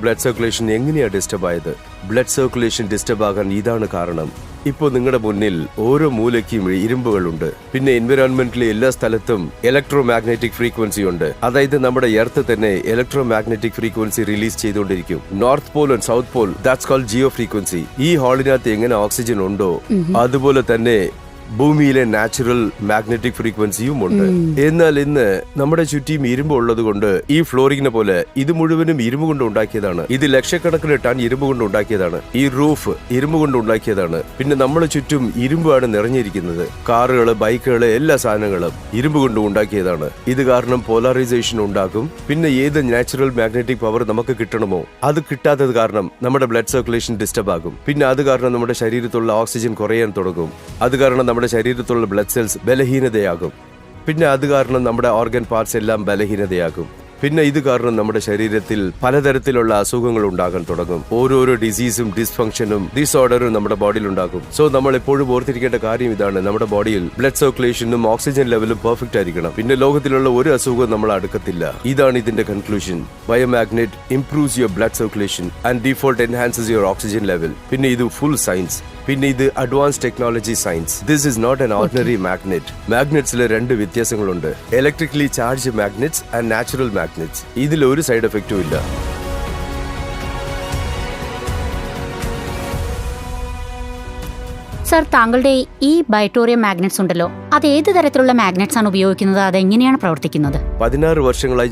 Blood circulation എങ്ങനെയാണ് disturb ആയത്? Blood circulation disturb ആകാൻ ഇതാണ് കാരണം. ഇപ്പോൾ നിങ്ങളുടെ മുന്നിൽ ഓരോ മൂലയ്ക്കും ഇരുമ്പുകളുണ്ട്. പിന്നെ എൻവിറോൺമെന്റിലെ എല്ലാ സ്ഥലത്തും ഇലക്ട്രോ മാഗ്നറ്റിക് ഫ്രീക്വൻസി ഉണ്ട്. അതായത് നമ്മുടെ എർത്ത് തന്നെ ഇലക്ട്രോ മാഗ്നറ്റിക് ഫ്രീക്വൻസി റിലീസ് ചെയ്തുകൊണ്ടിരിക്കും. North pole and south pole, that's called geo frequency. ഈ ഹാളിനകത്ത് എങ്ങനെ ഓക്സിജൻ ഉണ്ടോ അതുപോലെ തന്നെ ഭൂമിയിലെ നാച്ചുറൽ മാഗ്നറ്റിക് ഫ്രീക്വൻസിയും ഉണ്ട്. എന്നാൽ ഇന്ന് നമ്മുടെ ചുറ്റിയും ഇരുമ്പ് ഉള്ളത് കൊണ്ട് ഈ ഫ്ലോറിങ്ങിനെ പോലെ ഇത് മുഴുവനും ഇരുമ്പ് കൊണ്ട് ഉണ്ടാക്കിയതാണ്. ഇത് ലക്ഷക്കണക്കിന് ടൺ ഇരുമ്പ് കൊണ്ട് ഉണ്ടാക്കിയതാണ്. ഈ റൂഫ് ഇരുമ്പ് കൊണ്ട് ഉണ്ടാക്കിയതാണ്. പിന്നെ നമ്മുടെ ചുറ്റും ഇരുമ്പാണ് നിറഞ്ഞിരിക്കുന്നത്. കാറുകള്, ബൈക്കുകള്, എല്ലാ സാധനങ്ങളും ഇരുമ്പ് കൊണ്ട് ഉണ്ടാക്കിയതാണ്. ഇത് കാരണം പോളറൈസേഷൻ ഉണ്ടാകും. പിന്നെ ഏത് നാച്ചുറൽ മാഗ്നറ്റിക് പവർ നമുക്ക് കിട്ടണമോ അത് കിട്ടാത്തത് കാരണം നമ്മുടെ ബ്ലഡ് സർക്കുലേഷൻ ഡിസ്റ്റർബ് ആകും. പിന്നെ അത് കാരണം നമ്മുടെ ശരീരത്തുള്ള ഓക്സിജൻ കുറയാൻ തുടങ്ങും. അത് കാരണം നമ്മുടെ ശരീരത്തിലുള്ള ബ്ലഡ് സെൽസ് ബലഹീനതയാകും. പിന്നെ അത് കാരണം നമ്മുടെ ഓർഗൻ പാർട്സ് എല്ലാം ബലഹീനതയാകും. പിന്നെ ഇത് കാരണം നമ്മുടെ ശരീരത്തിൽ പലതരത്തിലുള്ള അസുഖങ്ങൾ ഉണ്ടാകാൻ തുടങ്ങും. ഓരോരോ ഡിസീസും ഡിസ്ഫങ്ഷനും ഡിസോർഡറും നമ്മുടെ ബോഡിയിൽ ഉണ്ടാകും. സോ നമ്മൾ എപ്പോഴും ഓർത്തിരിക്കേണ്ട കാര്യം ഇതാണ്: നമ്മുടെ ബോഡിയിൽ ബ്ലഡ് സർക്കുലേഷനും ഓക്സിജൻ ലെവലും പെർഫെക്റ്റ് ആയിരിക്കണം. പിന്നെ ലോകത്തിലുള്ള ഒരു അസുഖവും നമ്മൾ അടുക്കത്തില്ല. ഇതാണ് ഇതിന്റെ conclusion. Biomagnet improves your blood circulation and default enhances your oxygen level. പിന്നെ ഇത് ഫുൾ സയൻസ്. പിന്നെ ഇത് advance technology science. This is not an ordinary magnet. മാഗ്നറ്റ്സിലെ രണ്ട് വ്യത്യാസങ്ങളുണ്ട്: electrically charge magnets and natural magnets. ഇതിൽ ഒരു സൈഡ് എഫക്റ്റും ഇല്ല. സർ, താങ്കളുടെ ഈ ബൈറ്റോറിയം മാഗ്നറ്റ്സ് ഉണ്ടല്ലോ, അത് ഏത് തരത്തിലുള്ള മാഗ്നറ്റ്സ് ആണ് ഉപയോഗിക്കുന്നത്? അതെങ്ങനെയാണ് പ്രവർത്തിക്കുന്നത്? 16 വർഷങ്ങളായി